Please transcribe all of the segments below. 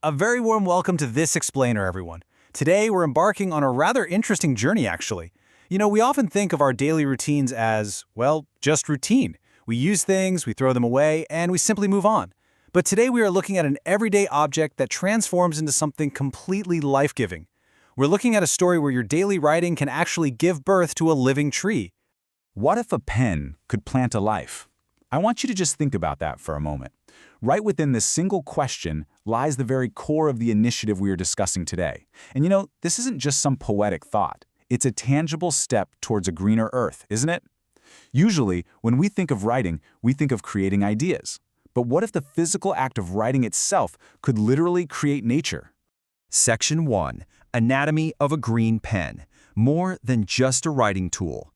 A very warm welcome to this explainer, everyone. Today, we're embarking on a rather interesting journey, actually. We often think of our daily routines as, well, just routine. We use things, we throw them away, and we simply move on. But today, we are looking at an everyday object that transforms into something completely life-giving. We're looking at a story where your daily writing can actually give birth to a living tree. What if a pen could plant a life? I want you to just think about that for a moment. Right within this single question lies the very core of the initiative we are discussing today. And this isn't just some poetic thought. It's a tangible step towards a greener earth, isn't it? Usually, when we think of writing, we think of creating ideas. But what if the physical act of writing itself could literally create nature? Section 1. Anatomy of a green pen. More than just a writing tool.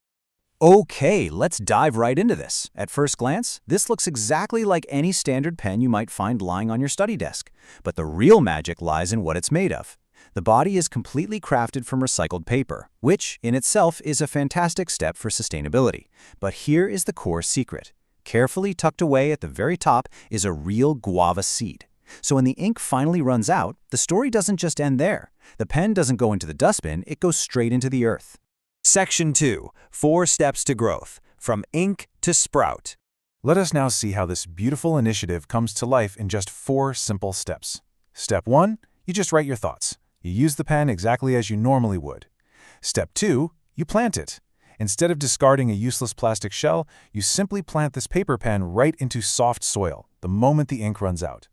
Okay, let's dive right into this. At first glance, this looks exactly like any standard pen you might find lying on your study desk. But the real magic lies in what it's made of. The body is completely crafted from recycled paper, which in itself is a fantastic step for sustainability. But here is the core secret. Carefully tucked away at the very top is a real guava seed. So when the ink finally runs out, the story doesn't just end there. The pen doesn't go into the dustbin, it goes straight into the earth. Section 2. 4 Steps to Growth. From Ink to Sprout. Let us now see how this beautiful initiative comes to life in just 4 simple steps. Step 1. You just write your thoughts. You use the pen exactly as you normally would. Step 2. You plant it. Instead of discarding a useless plastic shell, you simply plant this paper pen right into soft soil the moment the ink runs out.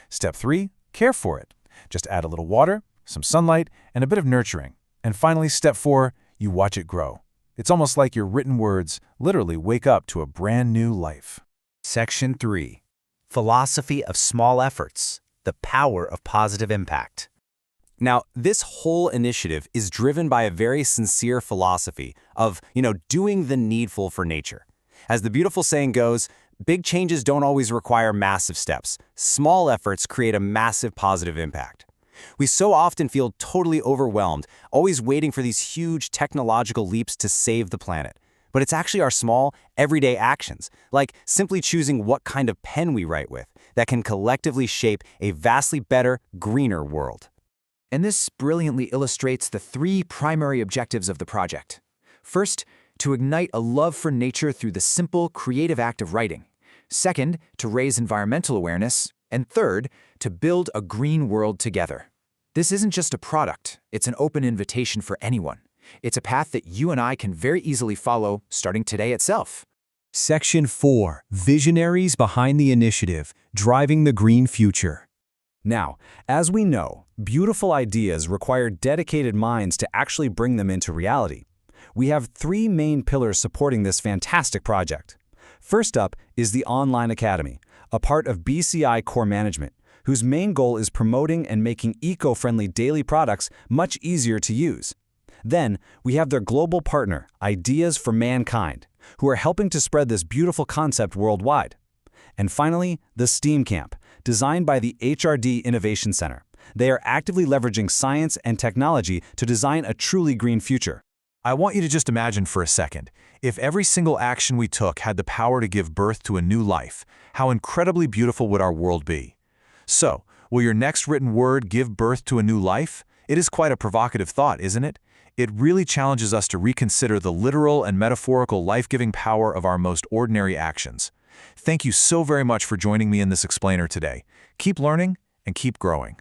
Step 3. Care for it. Just add a little water, some sunlight, and a bit of nurturing. And finally, Step 4. You watch it grow. It's almost like your written words literally wake up to a brand new life. Section 3. Philosophy of Small Efforts. The Power of Positive Impact. Now, this whole initiative is driven by a very sincere philosophy of, doing the needful for nature. As the beautiful saying goes, big changes don't always require massive steps. Small efforts create a massive positive impact. We so often feel totally overwhelmed, always waiting for these huge technological leaps to save the planet. But it's actually our small, everyday actions, like simply choosing what kind of pen we write with, that can collectively shape a vastly better, greener world. And this brilliantly illustrates the 3 primary objectives of the project. First, to ignite a love for nature through the simple, creative act of writing. Second, to raise environmental awareness. And third, to build a green world together. This isn't just a product, it's an open invitation for anyone. It's a path that you and I can very easily follow starting today itself. Section 4. Visionaries behind the initiative, driving the green future. Now, as we know, beautiful ideas require dedicated minds to actually bring them into reality. We have 3 main pillars supporting this fantastic project. First up is the Online Academy, a part of BCI Core Management, whose main goal is promoting and making eco-friendly daily products much easier to use. Then, we have their global partner, Ideas for Mankind, who are helping to spread this beautiful concept worldwide. And finally, the STEAM Camp, designed by the HRD Innovation Center. They are actively leveraging science and technology to design a truly green future. I want you to just imagine for a second, if every single action we took had the power to give birth to a new life, how incredibly beautiful would our world be? So, will your next written word give birth to a new life? It is quite a provocative thought, isn't it? It really challenges us to reconsider the literal and metaphorical life-giving power of our most ordinary actions. Thank you so very much for joining me in this explainer today. Keep learning and keep growing.